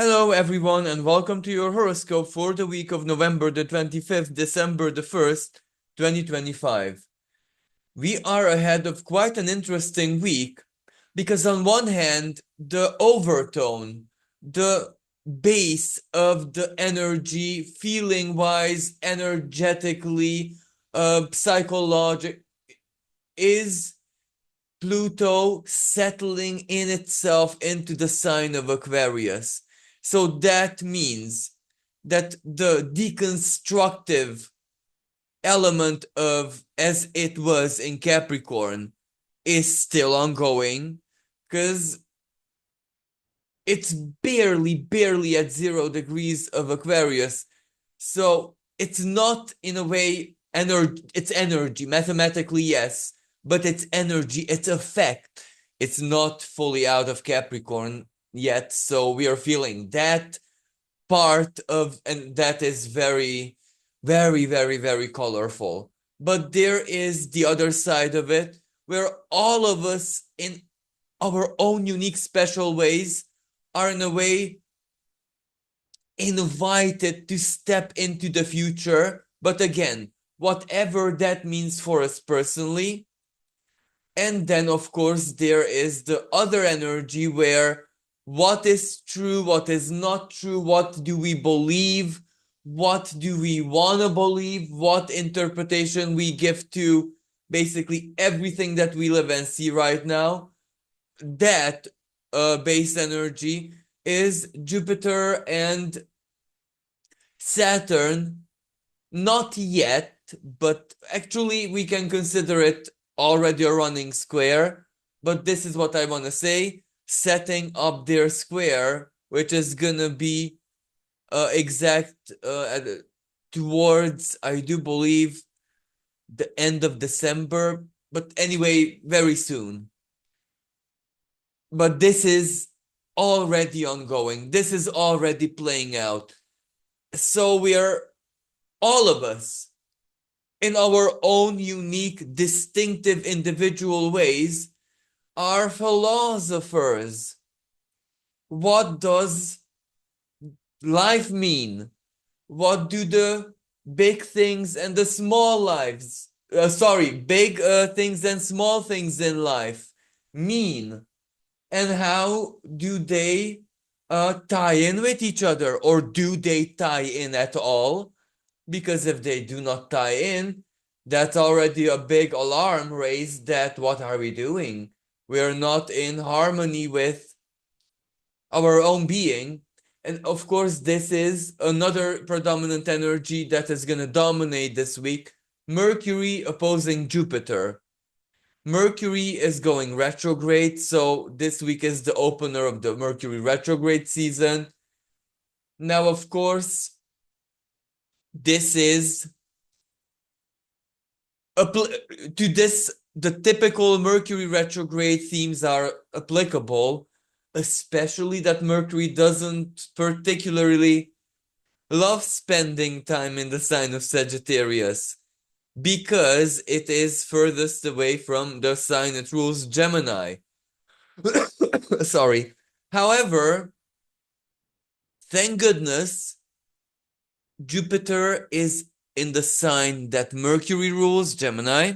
Hello everyone and welcome to your horoscope for the week of November the 25th, December the 1st, 2025. We are ahead of quite an interesting week because on one hand, the overtone, the base of the energy, feeling wise, energetically, psychologic, is Pluto settling in itself into the sign of Aquarius. So that means that the deconstructive element of as it was in Capricorn is still ongoing because it's barely at 0 degrees of Aquarius. So it's not in a way it's energy. Mathematically, yes, but it's energy, it's effect. It's not fully out of Capricorn yet. So we are feeling that part of, and that is very colorful. But there is the other side of it where all of us in our own unique special ways are in a way invited to step into the future. But again, whatever that means for us personally. And then, of course, there is the other energy where what is true, what is not true, what do we believe, what do we want to believe, what interpretation we give to basically everything that we live and see right now. That base energy is Jupiter and Saturn, not yet, but actually we can consider it already a running square. But this is what I want to say, setting up their square, which is gonna be exact towards, I do believe, the end of December, but anyway, very soon. But this is already ongoing. This is already playing out. So we are, all of us, in our own unique, distinctive, individual ways, are philosophers. What does life mean? What do the big things and the small lives, big things and small things in life mean? And how do they tie in with each other? Or do they tie in at all? Because if they do not tie in, that's already a big alarm raised that what are we doing? We are not in harmony with our own being. And of course, this is another predominant energy that is going to dominate this week. Mercury opposing Jupiter. Mercury is going retrograde, so this week is the opener of the Mercury retrograde season. Now, of course, this is to this, the typical Mercury retrograde themes are applicable, especially that Mercury doesn't particularly love spending time in the sign of Sagittarius because it is furthest away from the sign it rules, Gemini. Sorry. However, thank goodness, Jupiter is in the sign that Mercury rules, Gemini,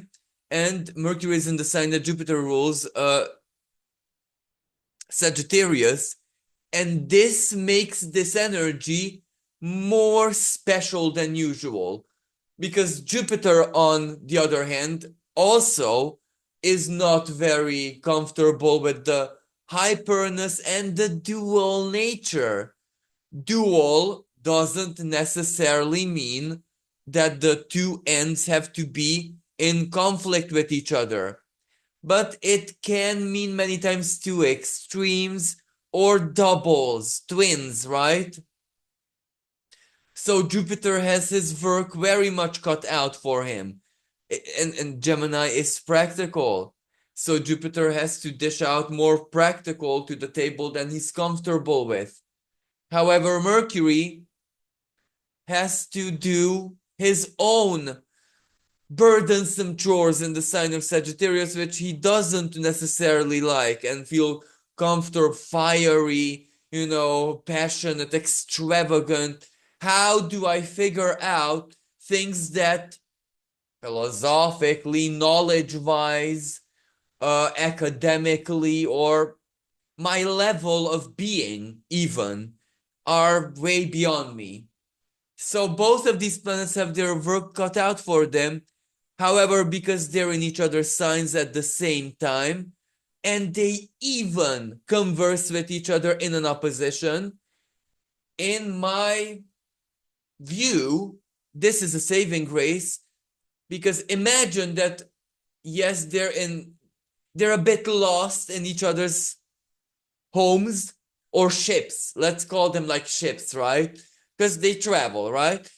and Mercury is in the sign that Jupiter rules, Sagittarius, and this makes this energy more special than usual because Jupiter, on the other hand, also is not very comfortable with the hyperness and the dual nature. Dual doesn't necessarily mean that the two ends have to be in conflict with each other, but it can mean many times two extremes or doubles, twins, right? So Jupiter has his work very much cut out for him. And Gemini is practical. So Jupiter has to dish out more practical to the table than he's comfortable with. However, Mercury has to do his own burdensome chores in the sign of Sagittarius, which he doesn't necessarily like and feel comfortable, fiery, passionate, extravagant. How do I figure out things that philosophically, knowledge-wise, academically, or my level of being even are way beyond me? So both of these planets have their work cut out for them. However, because they're in each other's signs at the same time, and they even converse with each other in an opposition, in my view, this is a saving grace, because imagine that, yes, they're a bit lost in each other's homes or ships. Let's call them like ships, right? Because they travel, right?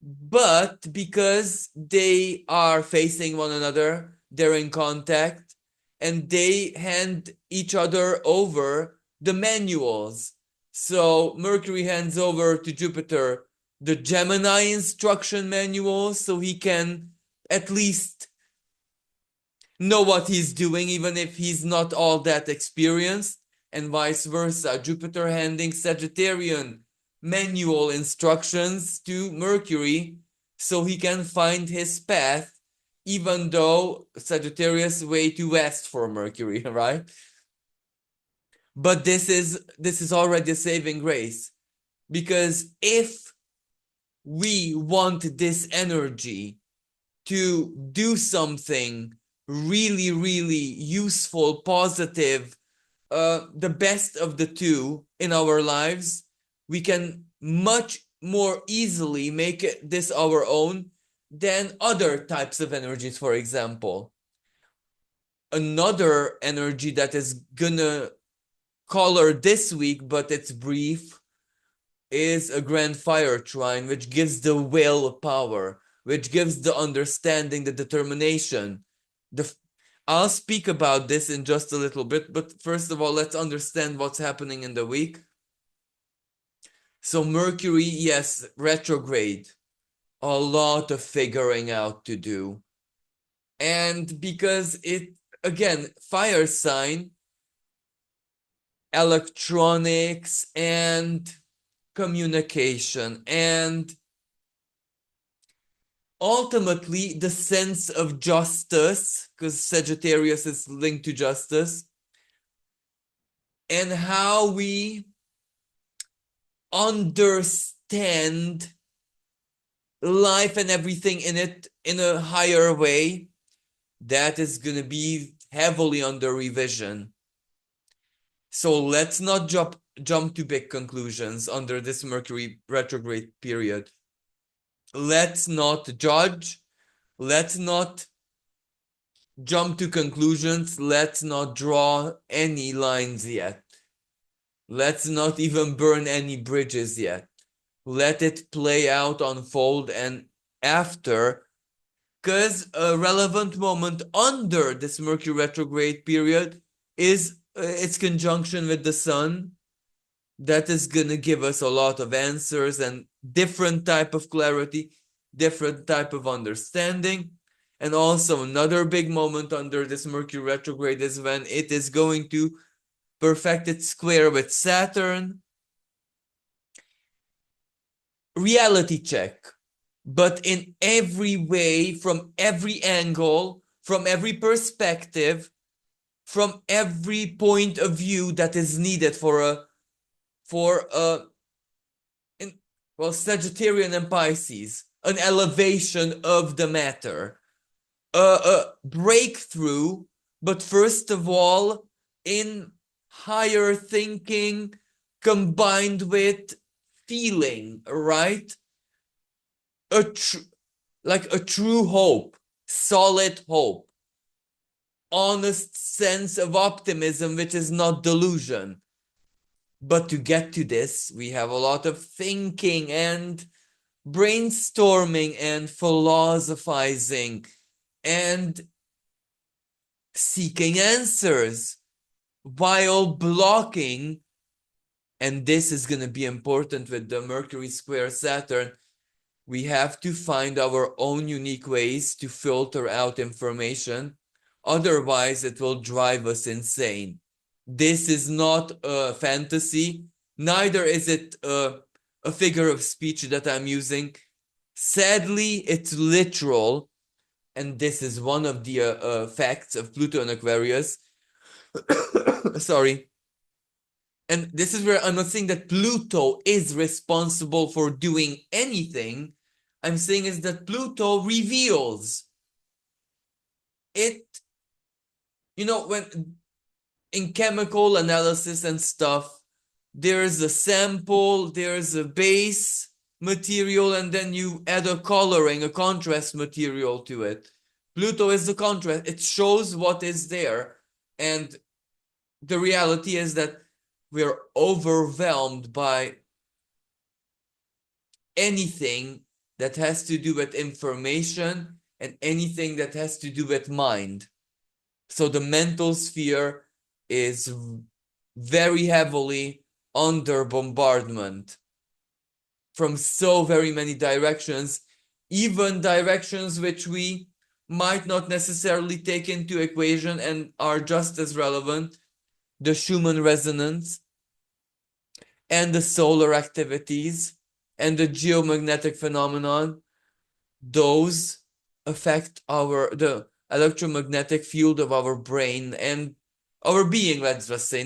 But because they are facing one another, they're in contact, and they hand each other over the manuals. So Mercury hands over to Jupiter the Gemini instruction manual, so he can at least know what he's doing, even if he's not all that experienced, and vice versa. Jupiter handing Sagittarian manual instructions to Mercury so he can find his path, even though Sagittarius way too west for Mercury, right? But this is already a saving grace, because if we want this energy to do something really, really useful, positive, the best of the two in our lives, we can much more easily make this our own than other types of energies. For example, another energy that is gonna color this week, but it's brief, is a grand fire trine, which gives the will power, which gives the understanding, the determination. I'll speak about this in just a little bit, but first of all, let's understand what's happening in the week. So Mercury, yes, retrograde, a lot of figuring out to do. And because it, again, fire sign, electronics and communication, and ultimately the sense of justice, because Sagittarius is linked to justice, and how we understand life and everything in it in a higher way, that is going to be heavily under revision. So let's not jump to big conclusions under this Mercury retrograde period. Let's not judge. Let's not jump to conclusions. Let's not draw any lines yet. Let's not even burn any bridges yet. Let it play out, unfold, and after, because a relevant moment under this Mercury retrograde period is its conjunction with the Sun. That is going to give us a lot of answers and different type of clarity, different type of understanding. And also another big moment under this Mercury retrograde is when it is going to perfect its square with Saturn. Reality check, but in every way, from every angle, from every perspective, from every point of view that is needed for a Sagittarian and Pisces, an elevation of the matter, a breakthrough, but first of all, in higher thinking combined with feeling, right? Like a true hope, solid hope, honest sense of optimism, which is not delusion. But to get to this, we have a lot of thinking and brainstorming and philosophizing and seeking answers while blocking. And this is going to be important with the Mercury square Saturn. We have to find our own unique ways to filter out information. Otherwise, it will drive us insane. This is not a fantasy, neither is it a figure of speech that I'm using. Sadly, it's literal, and this is one of the facts of Pluto and Aquarius. Sorry. And this is where I'm not saying that Pluto is responsible for doing anything. I'm saying is that Pluto reveals it. You know, when in chemical analysis and stuff, there's a sample, there's a base material, and then you add a coloring, a contrast material to it. Pluto is the contrast. It shows what is there. And the reality is that we're overwhelmed by anything that has to do with information and anything that has to do with mind. So the mental sphere is very heavily under bombardment from so very many directions, even directions which we might not necessarily take into equation and are just as relevant. The Schumann resonance and the solar activities and the geomagnetic phenomenon, those affect the electromagnetic field of our brain and our being, let's just say.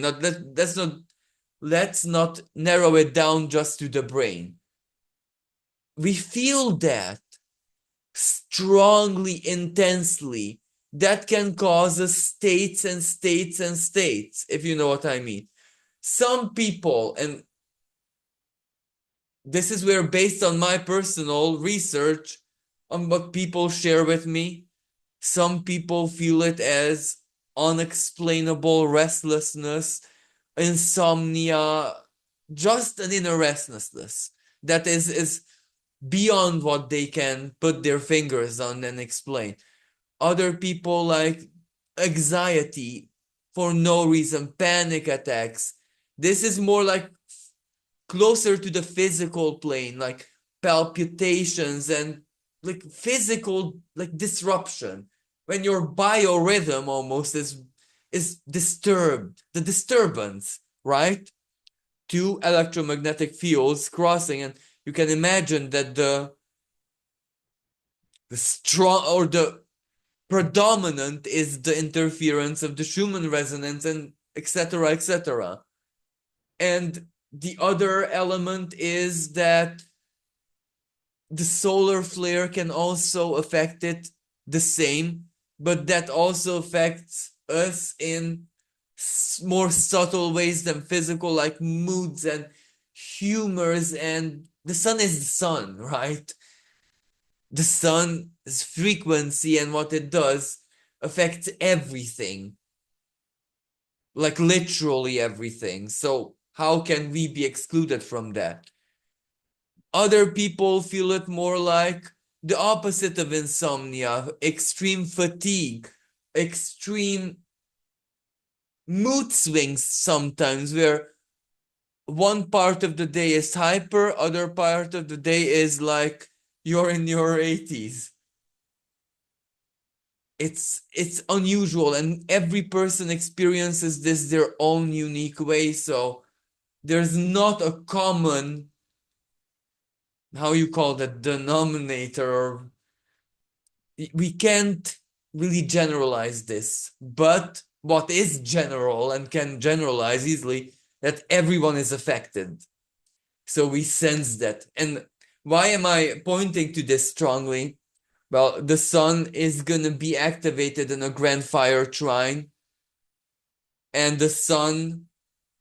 Let's not narrow it down just to the brain. We feel that strongly, intensely. That can cause us states and states and states, if you know what I mean. Some people, and this is where, based on my personal research on what people share with me, some people feel it as unexplainable restlessness, insomnia, just an inner restlessness that is beyond what they can put their fingers on and explain. Other people like anxiety for no reason, panic attacks. This is more like closer to the physical plane, like palpitations and like physical like disruption. When your biorhythm almost is disturbed, the disturbance, right? Two electromagnetic fields crossing, and you can imagine that the strong or the predominant is the interference of the Schumann resonance and etc. etc. And the other element is that the solar flare can also affect it the same, but that also affects us in more subtle ways than physical, like moods and humors. And the sun is the sun, right? The sun's frequency and what it does affects everything, like literally everything. So how can we be excluded from that? Other people feel it more like the opposite of insomnia, extreme fatigue, extreme mood swings sometimes, where one part of the day is hyper, other part of the day is like you're in your 80s. It's unusual, and every person experiences this their own unique way. So there's not a common, how you call that, denominator, or we can't really generalize this. But what is general and can generalize easily, that everyone is affected. So we sense that. And why am I pointing to this strongly? Well, the sun is going to be activated in a grand fire trine, and the sun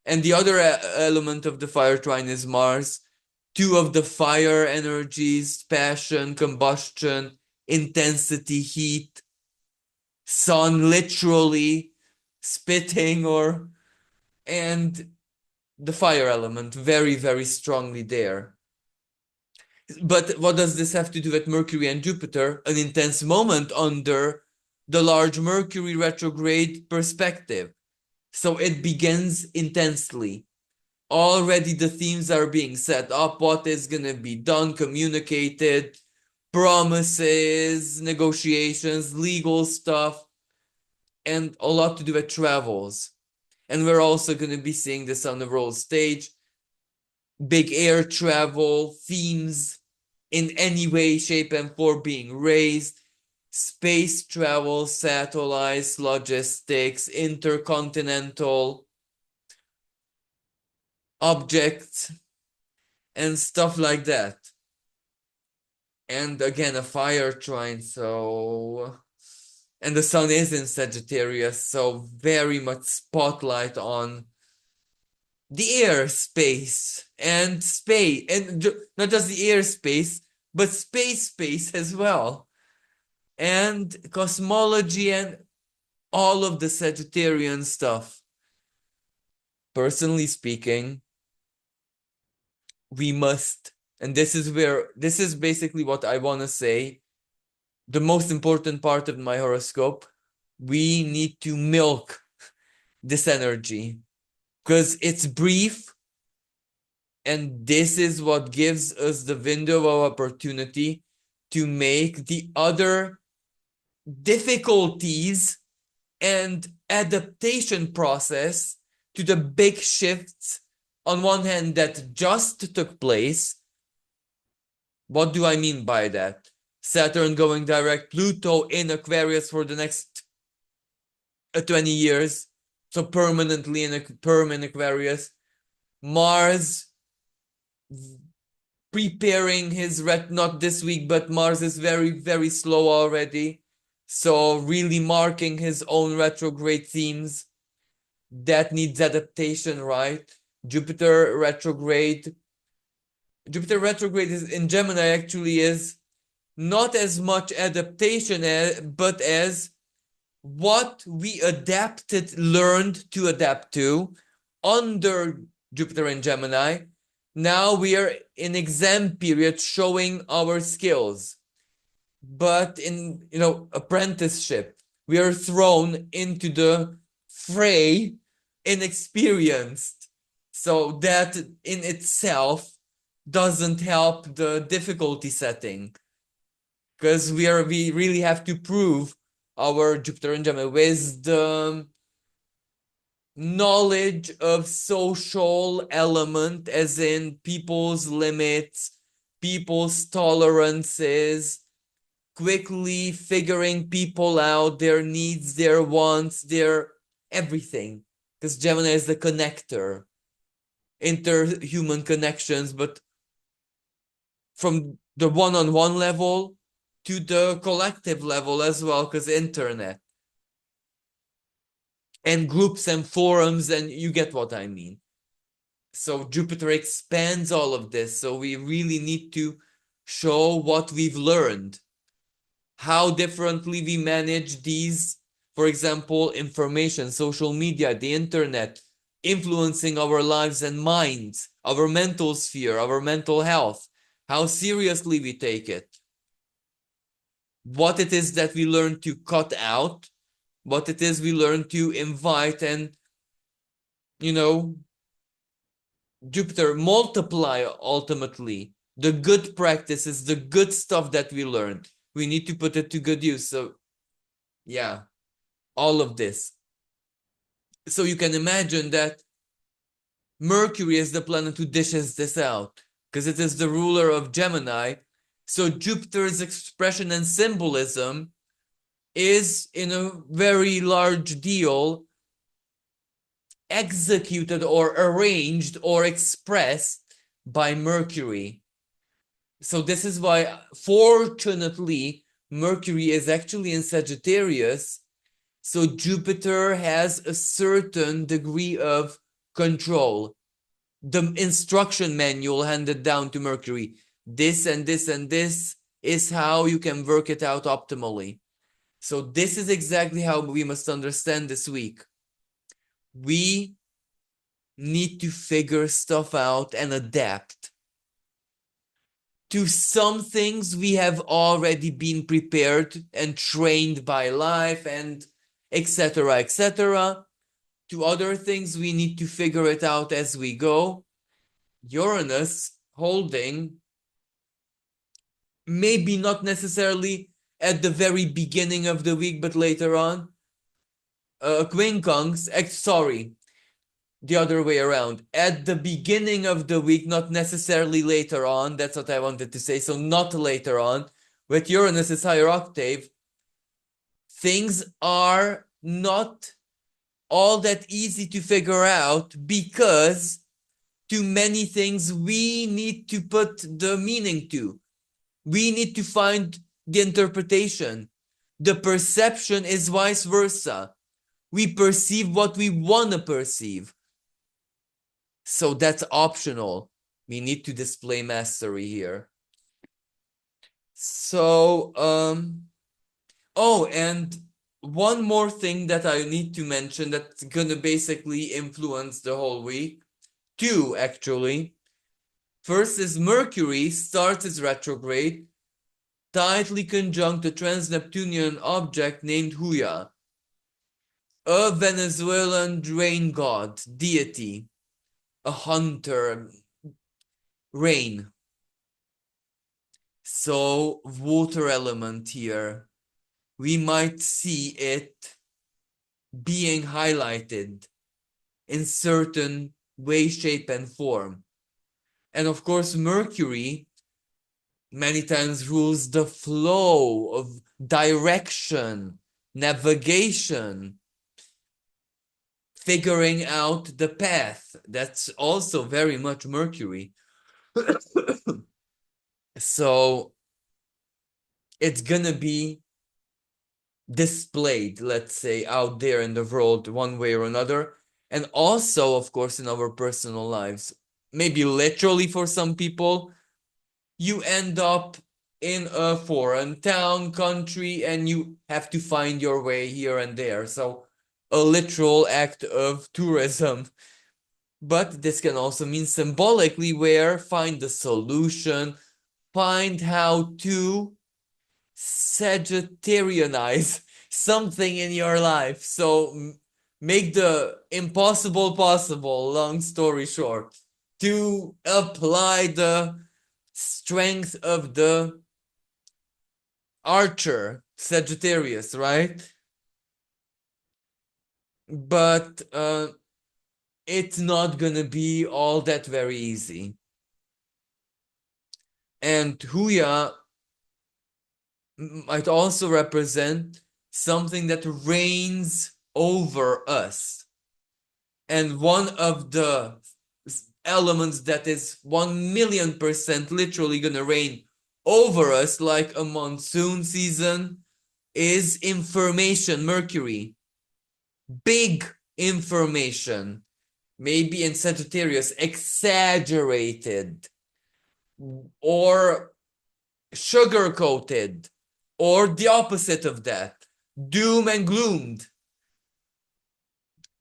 and the other element of the fire trine is Mars. Two of the fire energies, passion, combustion, intensity, heat, sun literally spitting, or and the fire element very, very strongly there. But what does this have to do with Mercury and Jupiter? An intense moment under the large Mercury retrograde perspective. So it begins intensely. Already the themes are being set up, what is going to be done, communicated, promises, negotiations, legal stuff, and a lot to do with travels. And we're also going to be seeing this on the world stage. Big air travel, themes in any way, shape, and form being raised. Space travel, satellites, logistics, intercontinental objects, and stuff like that. And again, a fire trine, so... And the sun is in Sagittarius, so very much spotlight on the airspace and space, and not just the airspace, but space as well. And cosmology and all of the Sagittarian stuff. Personally speaking, we must, and this is basically what I want to say, the most important part of my horoscope, we need to milk this energy because it's brief, and this is what gives us the window of opportunity to make the other difficulties and adaptation process to the big shifts on one hand that just took place. What do I mean by that? Saturn going direct, Pluto in Aquarius for the next 20 years, so permanently in Aquarius. Mars preparing his not this week, but Mars is very slow already, so really marking his own retrograde themes that needs adaptation, right? Jupiter retrograde is in Gemini, actually is not as much adaptation but as what we learned to adapt to under Jupiter and Gemini. Now we are in exam period showing our skills, but in apprenticeship we are thrown into the fray inexperienced, so that in itself doesn't help the difficulty setting, because we really have to prove our Jupiter and Gemini wisdom, knowledge of social element, as in people's limits, people's tolerances, quickly figuring people out, their needs, their wants, their everything, because Gemini is the connector, interhuman connections, but from the one-on-one level to the collective level as well, because internet and groups and forums, and you get what I mean. So Jupiter expands all of this, so we really need to show what we've learned, how differently we manage these, for example, information, social media, the internet, influencing our lives and minds, our mental sphere, our mental health, how seriously we take it, what it is that we learn to cut out, what it is we learn to invite, and Jupiter multiply ultimately the good practices, the good stuff that we learned. We need to put it to good use. So yeah, all of this. So you can imagine that Mercury is the planet who dishes this out, because it is the ruler of Gemini. So Jupiter's expression and symbolism is in a very large deal executed or arranged or expressed by Mercury. So this is why, fortunately, Mercury is actually in Sagittarius. So Jupiter has a certain degree of control. The instruction manual handed down to Mercury, this and this and this is how you can work it out optimally. So this is exactly how we must understand this week. We need to figure stuff out and adapt. To some things we have already been prepared and trained by life and etc., etc. To other things we need to figure it out as we go. Uranus holding, maybe not necessarily at the very beginning of the week, but later on. Quincunx, sorry, the other way around. At the beginning of the week, not necessarily later on. That's what I wanted to say. So not later on. With Uranus's higher octave, things are not all that easy to figure out because too many things we need to put the meaning to. We need to find the interpretation. The perception is vice versa. We perceive what we want to perceive. So that's optional. We need to display mastery here. So, oh, and one more thing that I need to mention that's gonna basically influence the whole week. Two, actually. First is Mercury starts its retrograde, tightly conjunct a trans-Neptunian object named Huya, a Venezuelan rain god, deity, a hunter, rain. So, water element here. We might see it being highlighted in certain way, shape, and form. And of course, Mercury many times rules the flow of direction, navigation, figuring out the path. That's also very much Mercury. So it's gonna be displayed, let's say, out there in the world one way or another. And also, of course, in our personal lives. Maybe literally for some people, you end up in a foreign town, country, and you have to find your way here and there. So a literal act of tourism. But this can also mean symbolically where find the solution, find how to Sagittarianize something in your life. So make the impossible possible, long story short, to apply the strength of the archer, Sagittarius, right? But it's not gonna be all that very easy. And Huya might also represent something that reigns over us. And one of the elements that is 1,000,000% literally gonna reign over us like a monsoon season is information, Mercury. Big information. Maybe in Sagittarius, exaggerated or sugar-coated, or the opposite of that, doom and gloomed.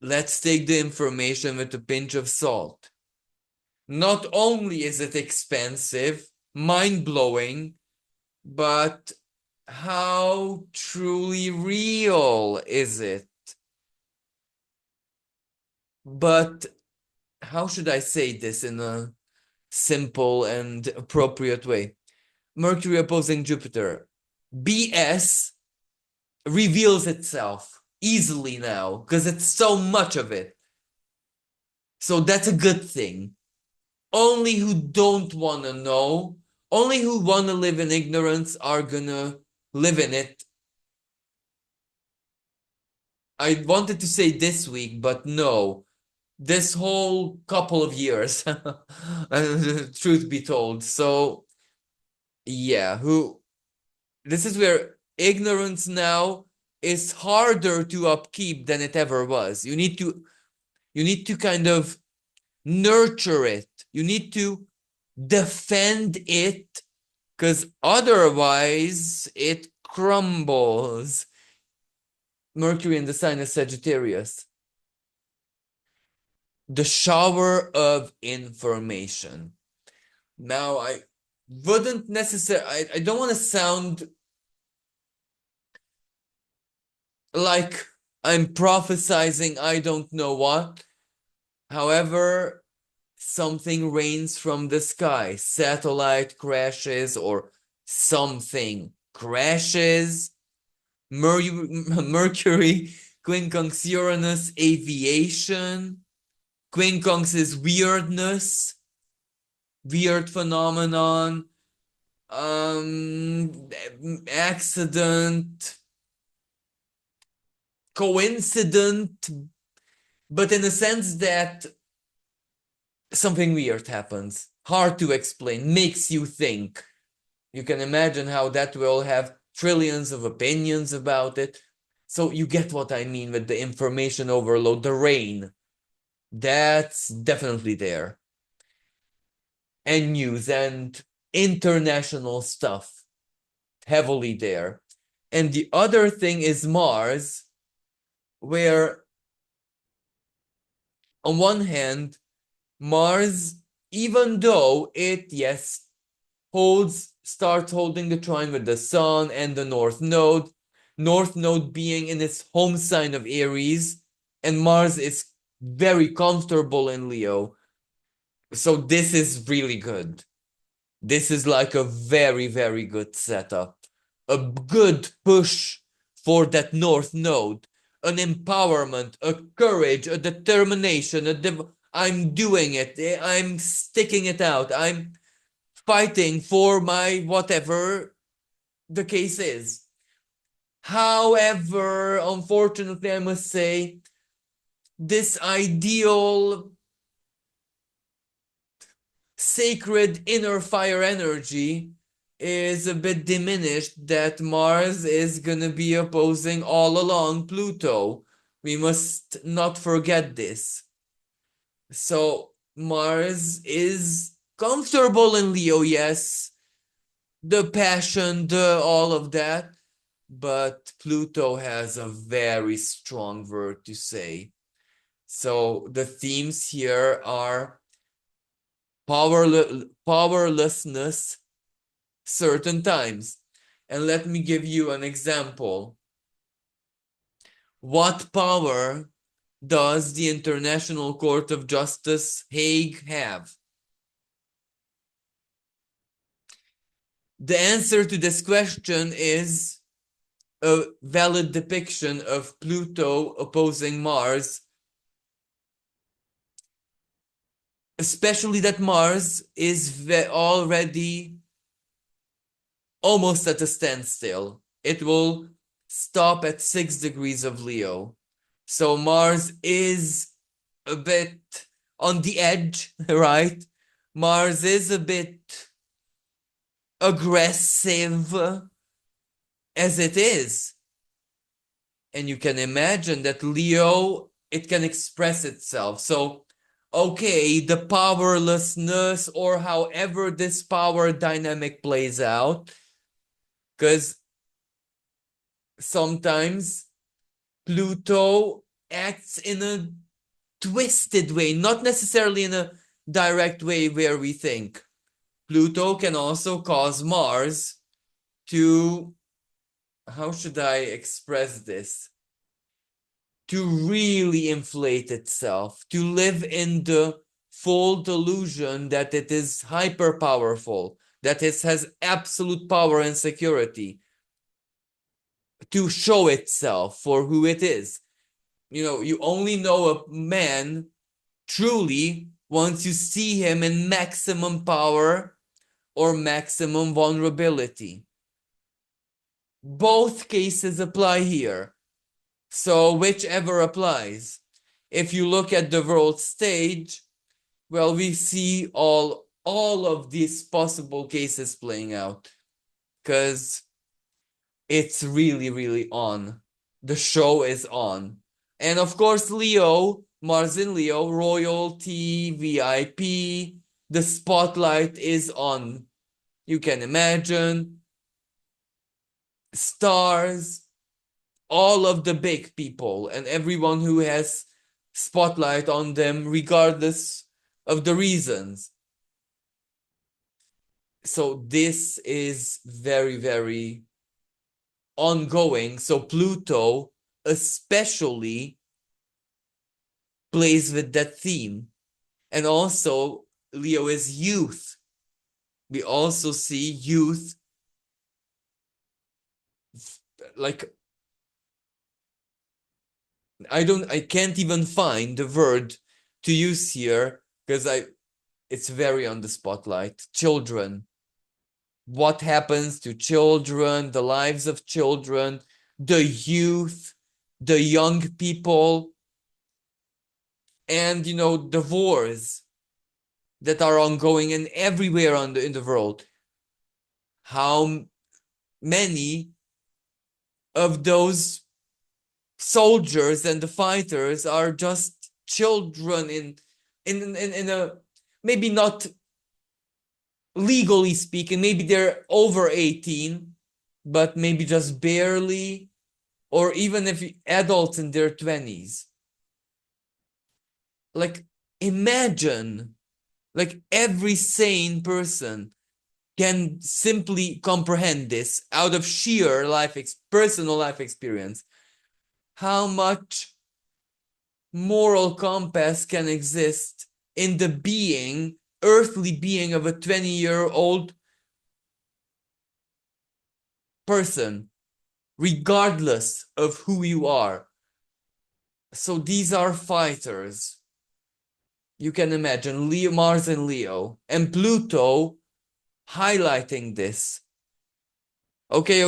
Let's take the information with a pinch of salt. Not only is it expensive, mind-blowing, but how truly real is it? But how should I say this in a simple and appropriate way? Mercury opposing Jupiter. BS reveals itself easily now because it's so much of it. So that's a good thing. Only who don't want to know, only who want to live in ignorance are gonna live in it. I wanted to say this week, but no. This whole couple of years, truth be told. So, yeah, this is where ignorance now is harder to upkeep than it ever was. You need to kind of nurture it. You need to defend it because otherwise it crumbles. Mercury in the sign of Sagittarius. The shower of information. Now, I wouldn't necessarily, I don't want to sound like I'm prophesizing I don't know what. However, something rains from the sky, satellite crashes or something crashes. Mercury quincunx Uranus, aviation, Quincunx is weirdness, weird phenomenon, accident, coincident, but in a sense that something weird happens, hard to explain, makes you think. You can imagine how that will have trillions of opinions about it. So you get what I mean with the information overload, the rain. That's definitely there. And news and international stuff, heavily there. And the other thing is Mars, where on one hand, Mars, even though it, yes, starts holding the trine with the Sun and the North Node being in its home sign of Aries, and Mars is very comfortable in Leo. So this is really good. This is like a very, very good setup. A good push for that North Node. An empowerment, a courage, a determination, I'm doing it. I'm sticking it out. I'm fighting for my whatever the case is. However, unfortunately, I must say, this ideal sacred inner fire energy is a bit diminished, that Mars is gonna be opposing all along Pluto. We must not forget this. So Mars is comfortable in Leo, yes. The passion, the all of that. But Pluto has a very strong word to say. So the themes here are powerlessness certain times. And let me give you an example. What power does the International Court of Justice, Hague, have? The answer to this question is a valid depiction of Pluto opposing Mars, especially that Mars is already almost at a standstill. It will stop at 6 degrees of Leo. So Mars is a bit on the edge, right? Mars is a bit aggressive as it is. And you can imagine that Leo, it can express itself. So, okay, the powerlessness, or however this power dynamic plays out, because sometimes Pluto acts in a twisted way, not necessarily in a direct way where we think. Pluto can also cause Mars to, how should I express this? To really inflate itself, to live in the full delusion that it is hyper powerful, that it has absolute power and security, to show itself for who it is. You know, you only know a man truly once you see him in maximum power or maximum vulnerability. Both cases apply here. So whichever applies. If you look at the world stage, well, we see all of these possible cases playing out, because it's really, really on. The show is on. And of course, Leo, Mars in Leo, royalty, VIP, the spotlight is on. You can imagine stars, all of the big people, and everyone who has spotlight on them, regardless of the reasons. So this is very, very ongoing. So Pluto especially plays with that theme. And also, Leo is youth. We also see youth, like, I can't even find the word to use here, because it's very on the spotlight. Children. What happens to children, the lives of children, the youth, the young people, and the wars that are ongoing and everywhere in the world. How many of those soldiers and the fighters are just children in a, maybe not legally speaking, maybe they're over 18, but maybe just barely, or even if adults in their 20s. Like, imagine, like, every sane person can simply comprehend this out of sheer personal life experience. How much moral compass can exist in the earthly being of a 20-year-old person, regardless of who you are. So these are fighters. You can imagine Mars and Leo, and Pluto highlighting this. Okay,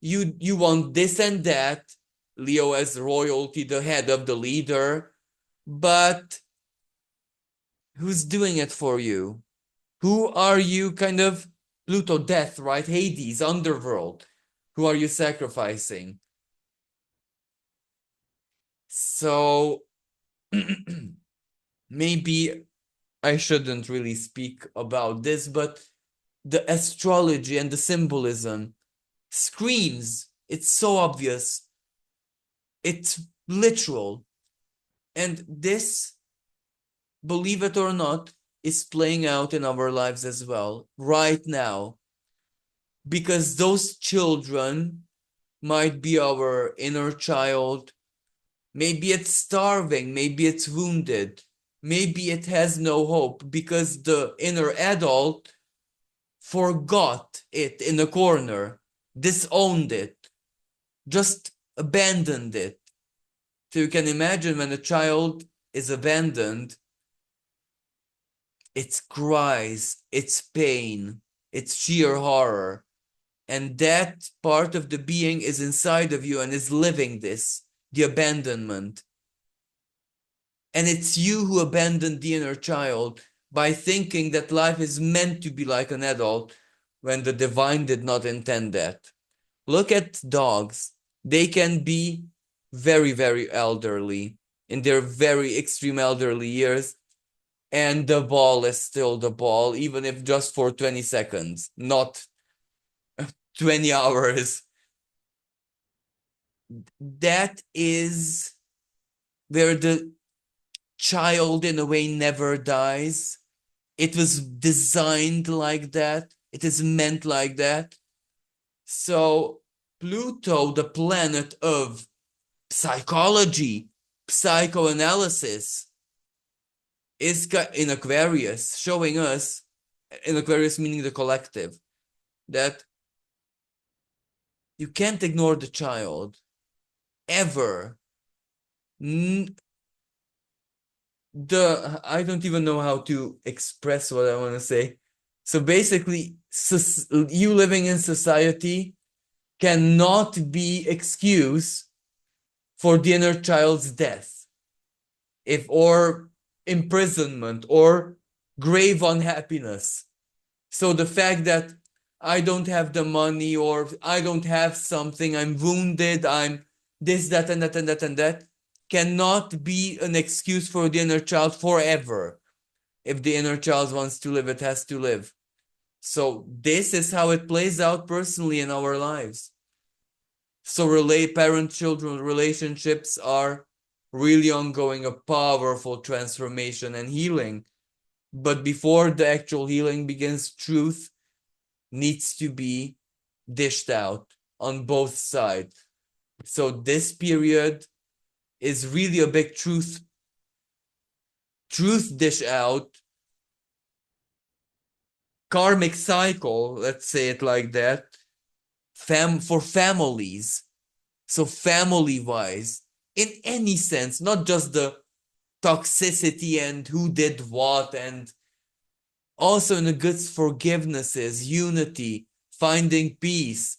you want this and that, Leo as royalty, the head of the leader, but who's doing it for you? Who are you Pluto, death, right? Hades, underworld. Who are you sacrificing? So maybe I shouldn't really speak about this, but the astrology and the symbolism screams. It's so obvious. It's literal. And this, believe it or not, is playing out in our lives as well, right now. Because those children might be our inner child. Maybe it's starving, maybe it's wounded, maybe it has no hope because the inner adult forgot it in a corner, disowned it, just abandoned it. So you can imagine when a child is abandoned, it's cries, it's pain, it's sheer horror. And that part of the being is inside of you and is living this, the abandonment. And it's you who abandoned the inner child by thinking that life is meant to be like an adult when the divine did not intend that. Look at dogs. They can be very, very elderly in their very extreme elderly years, and the ball is still the ball, even if just for 20 seconds, not 20 hours. That is where the child, in a way, never dies. It was designed like that. It is meant like that. So Pluto, the planet of psychology, psychoanalysis, is in Aquarius, showing us, in Aquarius meaning the collective, that you can't ignore the child ever. I don't even know how to express what I want to say. So basically, you living in society cannot be excuse for the inner child's death, or imprisonment or grave unhappiness. So the fact that I don't have the money, or I don't have something, I'm wounded, I'm this, that, and that, and that, and that, cannot be an excuse for the inner child forever. If the inner child wants to live, it has to live. So this is how it plays out personally in our lives. So parent-children relationships are really ongoing, a powerful transformation and healing. But before the actual healing begins, truth needs to be dished out on both sides. So this period is really a big truth dish out, karmic cycle, let's say it like that, for families. So family wise, in any sense, not just the toxicity and who did what, and also in the goods forgivenesses, unity, finding peace,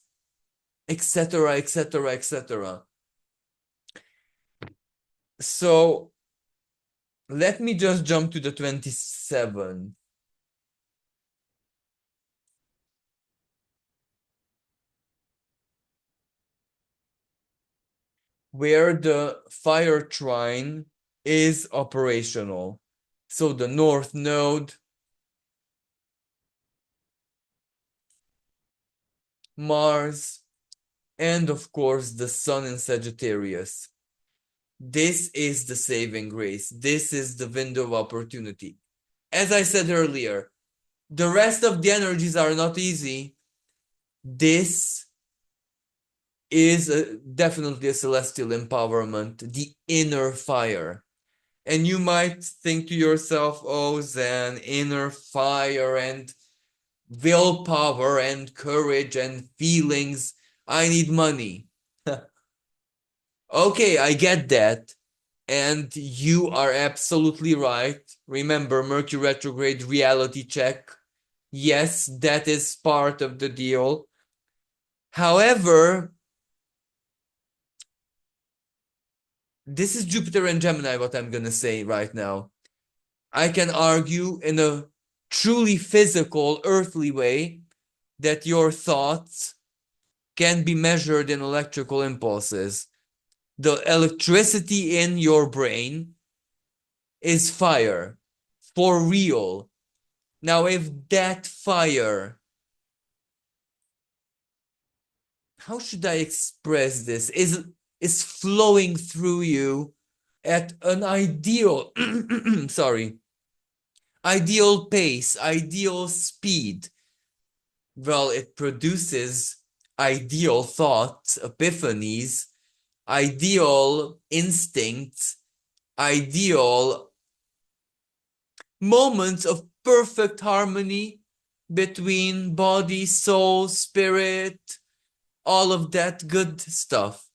etc., etc., etc. So let me just jump to the 27th. Where the fire trine is operational. So the North Node, Mars, and of course the Sun in Sagittarius. This is the saving grace. This is the window of opportunity. As I said earlier, the rest of the energies are not easy. This is definitely a celestial empowerment, the inner fire. And you might think to yourself, oh, Zen, inner fire and willpower and courage and feelings. I need money. Okay, I get that. And you are absolutely right. Remember, Mercury retrograde reality check. Yes, that is part of the deal. However, this is Jupiter and Gemini, what I'm going to say right now. I can argue in a truly physical, earthly way that your thoughts can be measured in electrical impulses. The electricity in your brain is fire, for real. Now, if that fire, how should I express this, is flowing through you at an ideal, sorry, ideal pace, ideal speed, well, it produces ideal thoughts, epiphanies, ideal instincts, ideal moments of perfect harmony between body, soul, spirit, all of that good stuff.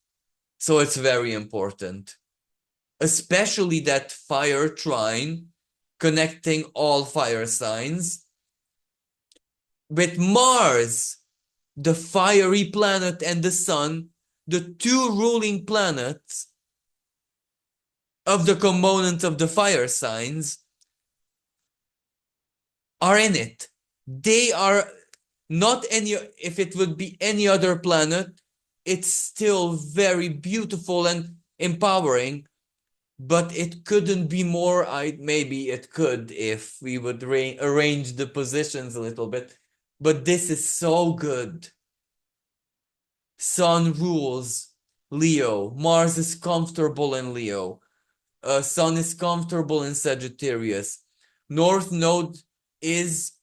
So it's very important, especially that fire trine connecting all fire signs with Mars, the fiery planet, and the Sun, the two ruling planets of the components of the fire signs, are in it. They are not any, if it would be any other planet, it's still very beautiful and empowering, but it couldn't be more. Maybe it could if we would arrange the positions a little bit, but this is so good. Sun rules Leo. Mars is comfortable in Leo. Sun is comfortable in Sagittarius. North Node is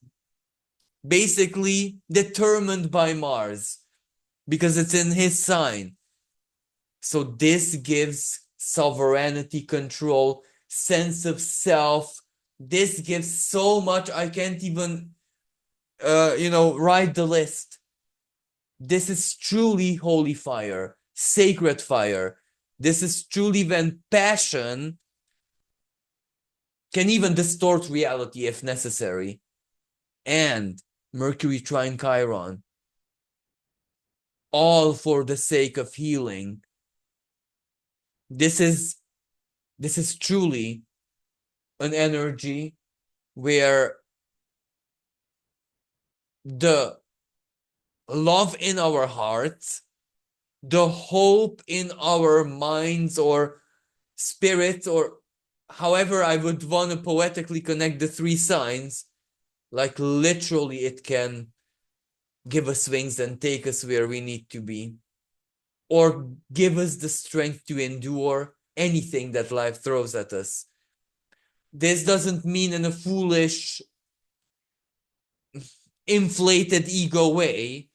basically determined by Mars because it's in his sign. So this gives sovereignty, control, sense of self. This gives so much, I can't even, write the list. This is truly holy fire, sacred fire. This is truly when passion can even distort reality if necessary. And Mercury trine Chiron, all for the sake of healing. This is truly an energy where the love in our hearts, the hope in our minds or spirits, or however I would want to poetically connect the three signs, like literally it can give us wings and take us where we need to be, or give us the strength to endure anything that life throws at us. This doesn't mean in a foolish, inflated ego way,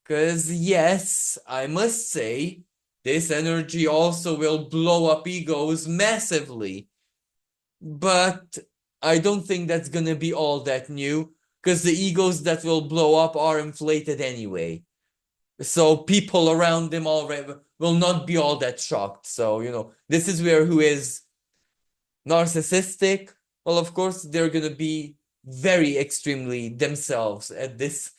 because yes, I must say, this energy also will blow up egos massively. But I don't think that's going to be all that new, because the egos that will blow up are inflated anyway. So people around them already will not be all that shocked. So, this is where who is Narcissistic, well, of course, they're going to be very extremely themselves at this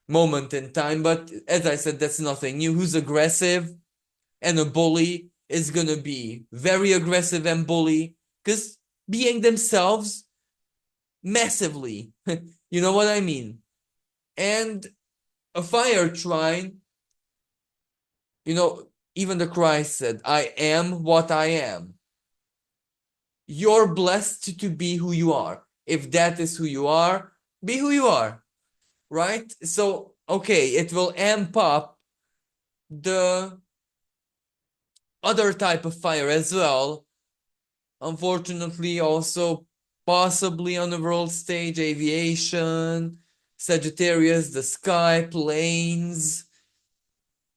moment in time. But as I said, that's nothing new. Who's aggressive and a bully is going to be very aggressive and bully because being themselves massively. You know what I mean? And a fire trine, even the Christ said, I am what I am. You're blessed to be who you are. If that is who you are, be who you are, right? So, okay, it will amp up the other type of fire as well. Unfortunately, also possibly on the world stage, aviation, Sagittarius, the sky, planes,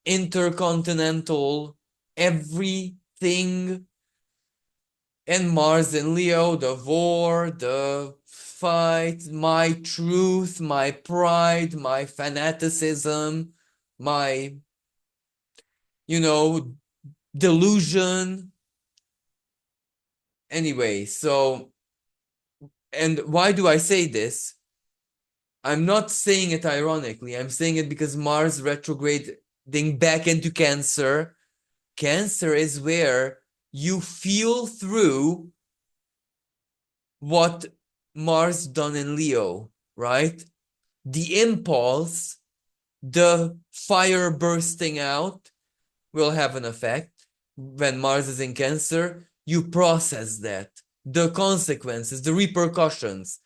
intercontinental, everything, and Mars in Leo, the war, the fight, my truth, my pride, my fanaticism, my, delusion. Anyway, so, and why do I say this? I'm not saying it ironically. I'm saying it because Mars retrograding back into Cancer. Cancer is where you feel through what Mars done in Leo, right? The impulse, the fire bursting out will have an effect. When Mars is in Cancer, you process that, the consequences, the repercussions.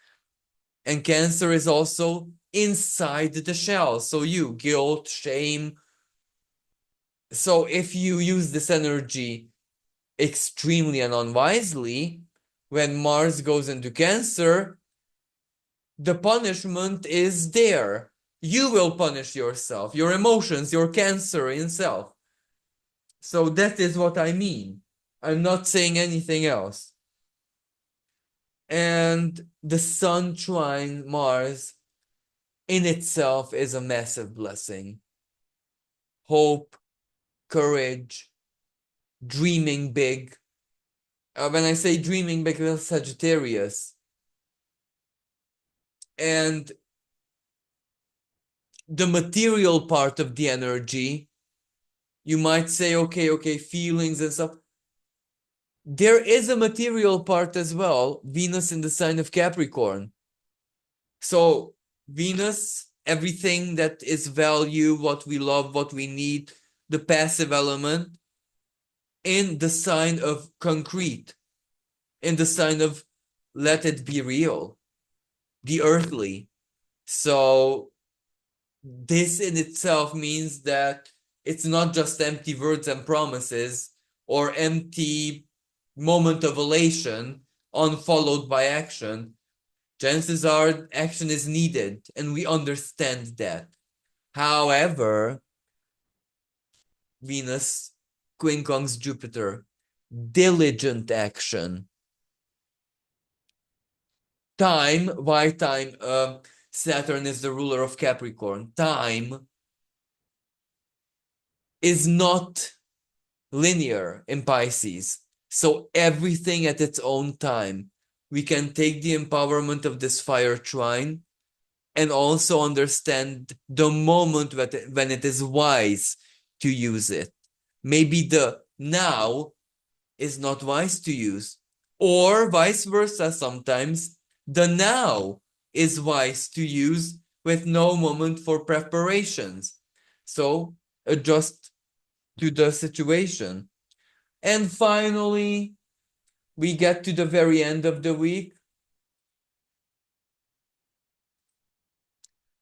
And Cancer is also inside the shell. So guilt, shame. So if you use this energy extremely and unwisely, when Mars goes into Cancer, the punishment is there. You will punish yourself, your emotions, your Cancer in self. So that is what I mean. I'm not saying anything else. And the Sun trine Mars in itself is a massive blessing. Hope, courage, dreaming big. When I say dreaming big, that's Sagittarius. And the material part of the energy, you might say, okay, feelings and stuff. There is a material part as well. Venus in the sign of Capricorn. So Venus, everything that is value, what we love, what we need, the passive element in the sign of concrete, in the sign of let it be real, the earthly. So this in itself means that it's not just empty words and promises or empty moment of elation unfollowed by action. Chances are action is needed, and we understand that. However, Venus quincunx Jupiter, diligent action. Time, why time? Saturn is the ruler of Capricorn. Time is not linear in Pisces. So everything at its own time. We can take the empowerment of this fire trine and also understand the moment when it is wise to use it. Maybe the now is not wise to use, or vice versa. Sometimes the now is wise to use with no moment for preparations. So adjust to the situation. And finally, we get to the very end of the week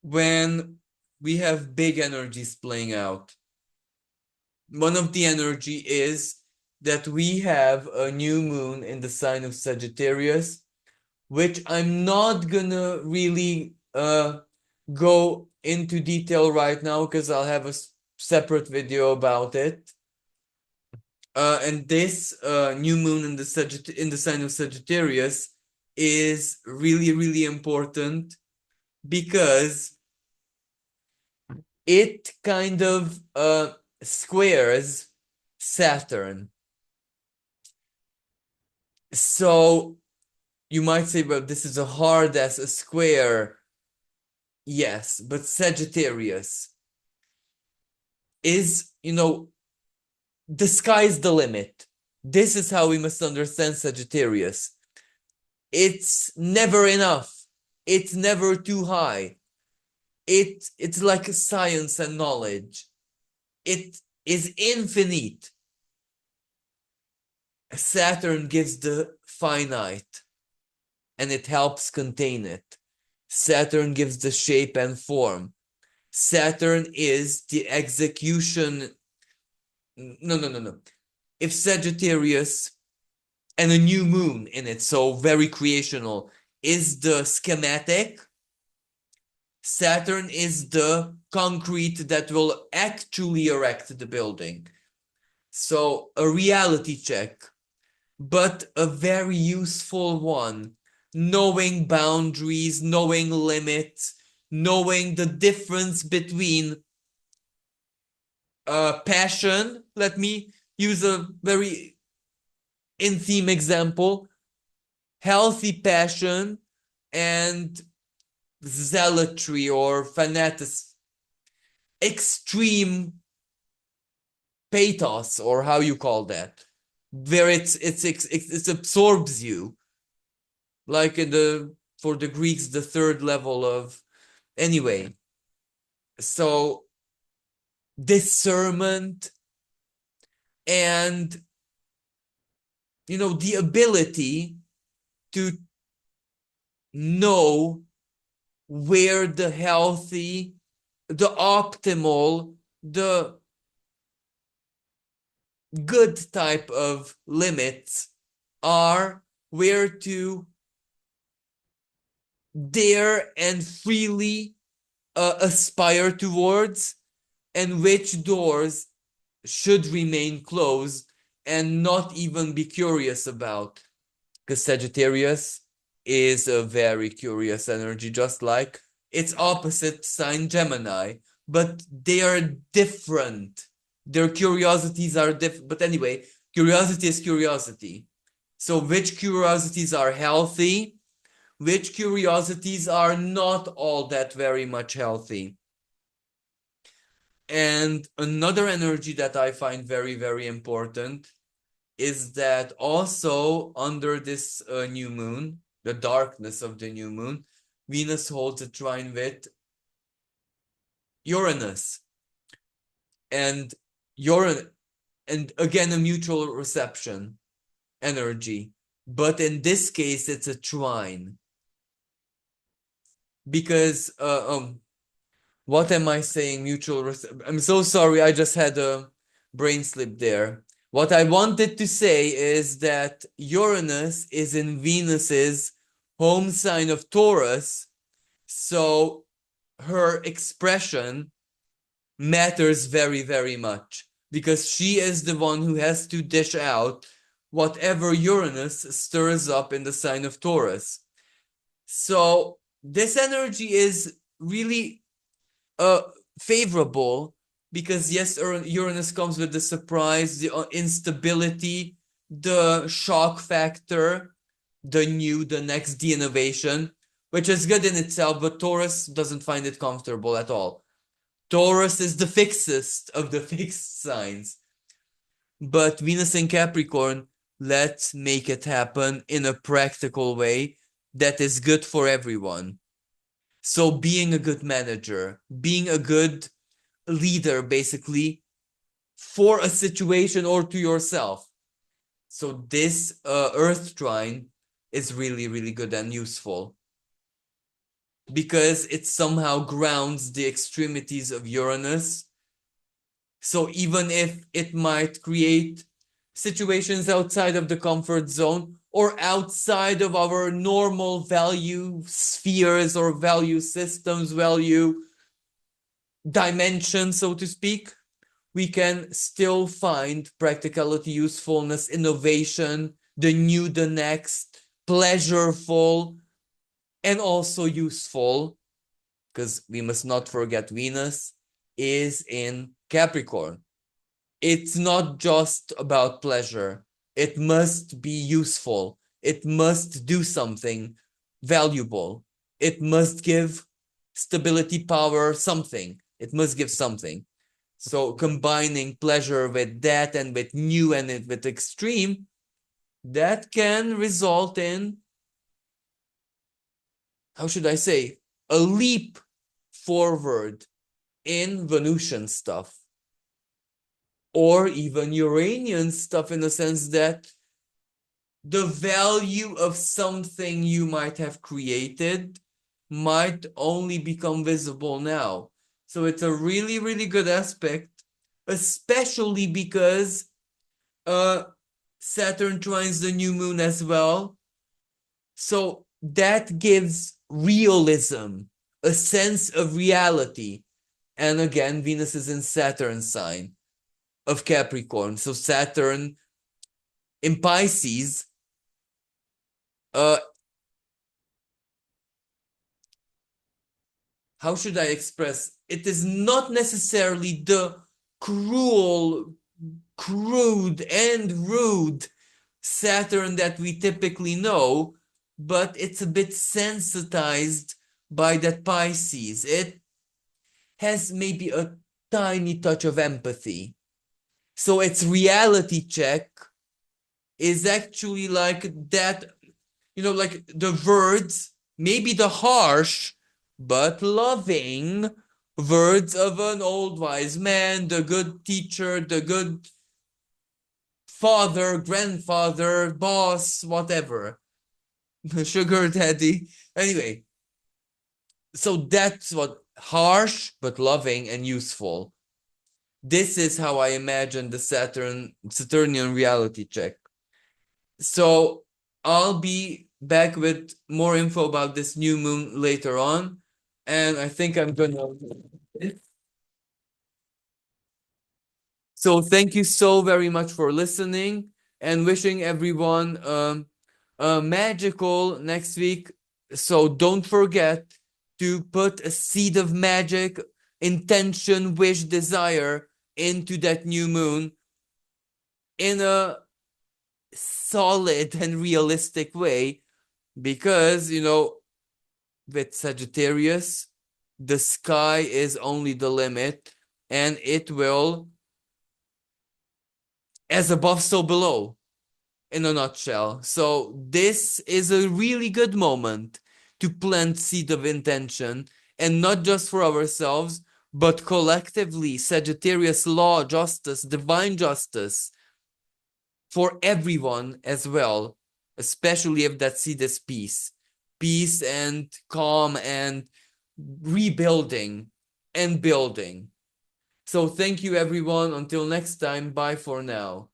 when we have big energies playing out. One of the energy is that we have a new moon in the sign of Sagittarius, which I'm not gonna really go into detail right now because I'll have a separate video about it. And this new moon in the sign of Sagittarius is really, really important because it kind of squares Saturn. So you might say, well, this is a hard as a square. Yes, but Sagittarius is, the sky's the limit. This is how we must understand Sagittarius. It's never enough. It's never too high. It's like science and knowledge. It is infinite. Saturn gives the finite and it helps contain it. Saturn gives the shape and form. Saturn is the execution. No. If Sagittarius and a new moon in it, so very creational, is the schematic, Saturn is the concrete that will actually erect the building. So a reality check, but a very useful one. Knowing boundaries, knowing limits, knowing the difference between passion. Let me use a very in-theme example. Healthy passion and zealotry or fanaticism, extreme pathos, or how you call that, where it absorbs you, like for the Greeks, the third level of, anyway. So discernment and the ability to know where the healthy, the optimal, the good type of limits are, where to dare and freely aspire towards, and which doors should remain closed and not even be curious about. Because Sagittarius is a very curious energy, just like its opposite sign, Gemini, but they are different. Their curiosities are different. But anyway, curiosity is curiosity. So which curiosities are healthy? Which curiosities are not all that very much healthy? And another energy that I find very, very important is that also under this new moon, the darkness of the new moon, Venus holds a trine with Uranus. And Uranus, and again, a mutual reception energy. But in this case, it's a trine. Because what am I saying? I'm so sorry, I just had a brain slip there. What I wanted to say is that Uranus is in Venus's home sign of Taurus, so her expression matters very, very much because she is the one who has to dish out whatever Uranus stirs up in the sign of Taurus. So this energy is really favorable because yes, Uranus comes with the surprise, the instability, the shock factor, the new, the next, the innovation, which is good in itself, but Taurus doesn't find it comfortable at all. Taurus is the fixest of the fixed signs. But Venus in Capricorn, let's make it happen in a practical way that is good for everyone. So being a good manager, being a good leader, basically, for a situation or to yourself. So this Earth trine is really, really good and useful because it somehow grounds the extremities of Uranus. So even if it might create situations outside of the comfort zone or outside of our normal value spheres or value systems, value dimension, so to speak, we can still find practicality, usefulness, innovation, the new, the next, pleasureful, and also useful, because we must not forget Venus is in Capricorn. It's not just about pleasure. It must be useful. It must do something valuable. It must give stability, power, something. It must give something. So combining pleasure with that and with new and with extreme, that can result in, how should I say, a leap forward in Venusian stuff, or even Uranian stuff, in the sense that the value of something you might have created might only become visible now. So it's a really, really good aspect, especially because Saturn trines the new moon as well. So that gives realism, a sense of reality. And again, Venus is in Saturn sign of Capricorn. So Saturn in Pisces, how should I express? It is not necessarily the cruel, crude, and rude Saturn that we typically know, but it's a bit sensitized by that Pisces. It has maybe a tiny touch of empathy. So its reality check is actually like that, like the words, maybe the harsh but loving words of an old wise man, the good teacher, the good father, grandfather, boss, whatever, sugar daddy. Anyway, so that's what harsh but loving and useful. This is how I imagine the Saturnian reality check. So I'll be back with more info about this new moon later on. And I think I'm gonna. So thank you so very much for listening, and wishing everyone a magical next week. So don't forget to put a seed of magic, intention, wish, desire into that new moon in a solid and realistic way, because with Sagittarius, the sky is only the limit, and it will, as above so below, in a nutshell. So this is a really good moment to plant seed of intention, and not just for ourselves, but collectively. Sagittarius law, justice, divine justice for everyone as well, especially if that seed is peace and calm and rebuilding and building. So thank you everyone. Until next time, bye for now.